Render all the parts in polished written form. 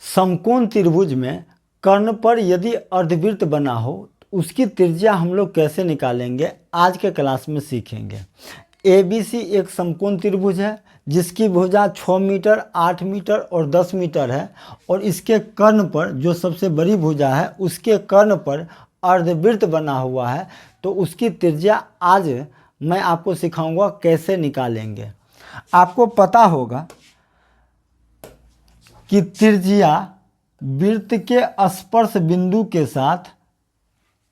समकोण त्रिभुज में कर्ण पर यदि अर्धवृत्त बना हो तो उसकी त्रिज्या हम लोग कैसे निकालेंगे, आज के क्लास में सीखेंगे। ABC एक समकोण त्रिभुज है जिसकी भुजा 6 मीटर, 8 मीटर और 10 मीटर है, और इसके कर्ण पर जो सबसे बड़ी भुजा है उसके कर्ण पर अर्धवृत्त बना हुआ है, तो उसकी त्रिज्या आज मैं आपको सिखाऊंगा कैसे निकालेंगे। आपको पता होगा कि त्रिज्या वृत्त के स्पर्श बिंदु के साथ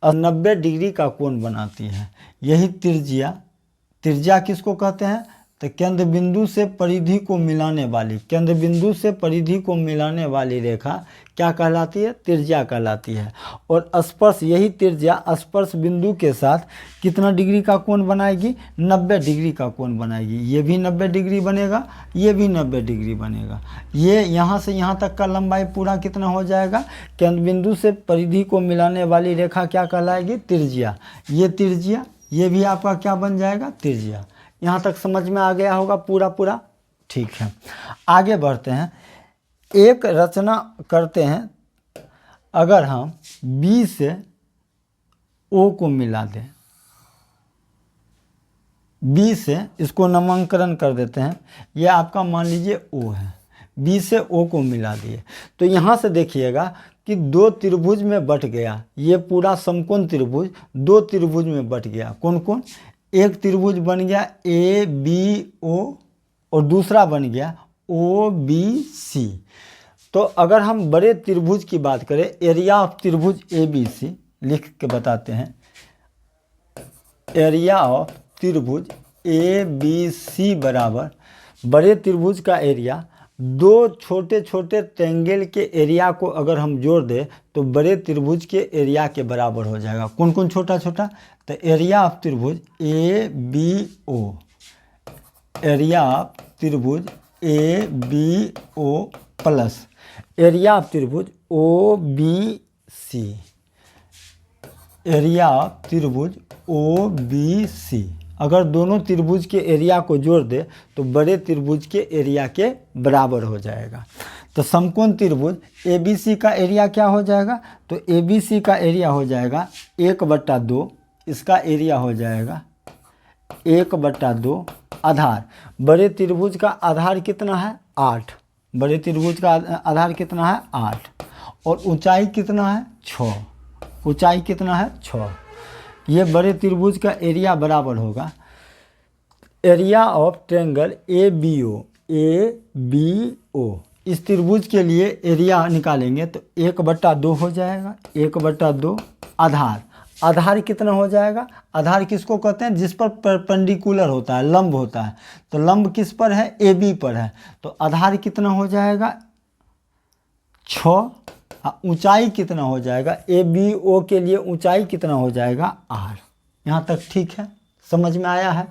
90 डिग्री का कोण बनाती है। यही त्रिज्या किसको कहते हैं, तो केंद्र बिंदु से परिधि को मिलाने वाली, केंद्र बिंदु से परिधि को मिलाने वाली रेखा क्या कहलाती है, त्रिज्या कहलाती है। और स्पर्श, यही त्रिज्या स्पर्श बिंदु के साथ कितना डिग्री का कोण बनाएगी, 90 डिग्री का कोण बनाएगी। ये भी 90 डिग्री बनेगा, ये भी 90 डिग्री बनेगा। ये यहाँ से यहाँ तक का लंबाई पूरा कितना हो जाएगा, केंद्र बिंदु से परिधि को मिलाने वाली रेखा क्या कहलाएगी, त्रिज्या। ये त्रिज्या, ये भी आपका क्या बन जाएगा, त्रिज्या। यहाँ तक समझ में आ गया होगा पूरा। ठीक है, आगे बढ़ते हैं। एक रचना करते हैं। अगर हम B से O को मिला दें, B से इसको नामांकन कर देते हैं, यह आपका मान लीजिए O है, B से O को मिला दिए, तो यहाँ से देखिएगा कि दो त्रिभुज में बट गया। ये पूरा समकोण त्रिभुज दो त्रिभुज में बट गया। कौन कौन, एक त्रिभुज बन गया ABO और दूसरा बन गया OBC। तो अगर हम बड़े त्रिभुज की बात करें, एरिया ऑफ त्रिभुज ABC लिख के बताते हैं। एरिया ऑफ त्रिभुज ABC बराबर बड़े त्रिभुज का एरिया, दो छोटे छोटे ट्रायंगल के एरिया को अगर हम जोड़ दें तो बड़े त्रिभुज के एरिया के बराबर हो जाएगा। कौन कौन छोटा छोटा, तो एरिया ऑफ त्रिभुज ABO, एरिया ऑफ त्रिभुज ABO प्लस एरिया ऑफ त्रिभुज OBC, एरिया ऑफ त्रिभुज OBC। अगर दोनों त्रिभुज के एरिया को जोड़ दे तो बड़े त्रिभुज के एरिया के बराबर हो जाएगा। तो समकोण त्रिभुज ABC का एरिया क्या हो जाएगा, तो ABC का एरिया हो जाएगा 1/2, इसका एरिया हो जाएगा 1/2 आधार। बड़े त्रिभुज का आधार कितना है, 8। बड़े त्रिभुज का आधार कितना है, 8, और ऊंचाई कितना है, 6। ऊंचाई कितना है, 6। ये बड़े त्रिभुज का एरिया बराबर होगा एरिया ऑफ ट्रायंगल ABO। इस त्रिभुज के लिए एरिया निकालेंगे तो 1/2 हो जाएगा, 1/2 आधार। आधार कितना हो जाएगा, आधार किसको कहते हैं, जिस पर परपेंडिकुलर होता है, लंब होता है। तो लंब किस पर है, AB पर है, तो आधार कितना हो जाएगा, 6। ऊंचाई कितना हो जाएगा, ABO के लिए ऊंचाई कितना हो जाएगा, R। यहाँ तक ठीक है, समझ में आया है।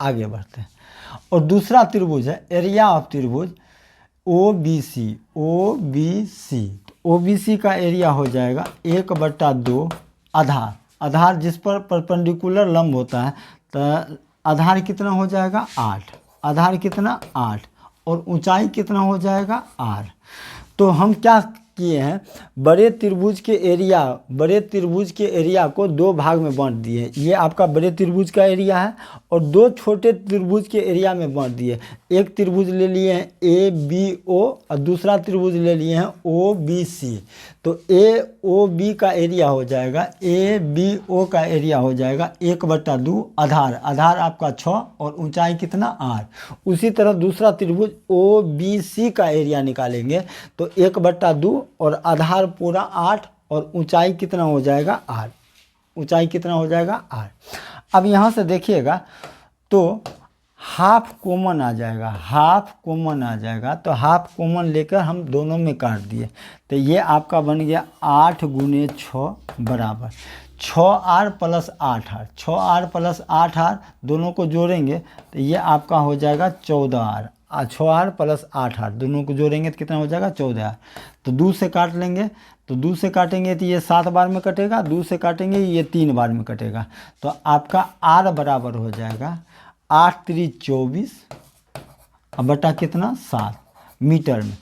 आगे बढ़ते हैं। और दूसरा त्रिभुज है एरिया ऑफ त्रिभुज OBC। OBC का एरिया हो जाएगा 1/2 आधार। आधार जिस पर परपेंडिकुलर लंब होता है, तो आधार कितना हो जाएगा, 8। आधार कितना, 8, और ऊंचाई कितना हो जाएगा, R। तो हम क्या किए हैं, बड़े त्रिभुज के एरिया को दो भाग में बांट दिए। ये आपका बड़े त्रिभुज का एरिया है और दो छोटे त्रिभुज के एरिया में बांट दिए। एक त्रिभुज ले लिए हैं ABO और दूसरा त्रिभुज ले लिए हैं OBC। तो AOB का एरिया हो जाएगा, ABO का एरिया हो जाएगा 1/2 आधार। आधार आपका 6 और ऊंचाई कितना, 8। उसी तरह दूसरा त्रिभुज OBC का एरिया निकालेंगे तो 1/2 और आधार पूरा 8 और ऊंचाई कितना हो जाएगा, 8। ऊंचाई कितना हो जाएगा, 8। अब यहाँ से देखिएगा तो हाफ कॉमन आ जाएगा, हाफ कॉमन आ जाएगा। तो हाफ कॉमन लेकर हम दोनों में काट दिए, तो ये आपका बन गया 8 × 6 बराबर 6R + 8R। 6R + 8R दोनों को जोड़ेंगे तो ये आपका हो जाएगा 14R। 6R + 8R दोनों को जोड़ेंगे तो कितना हो जाएगा, 14R। तो 2 से काट लेंगे, तो 2 से काटेंगे तो ये 7 बार में कटेगा, 2 से काटेंगे ये 3 बार में कटेगा। तो आपका R बराबर हो जाएगा 8×3 = 24 बटा कितना, 7 मीटर में।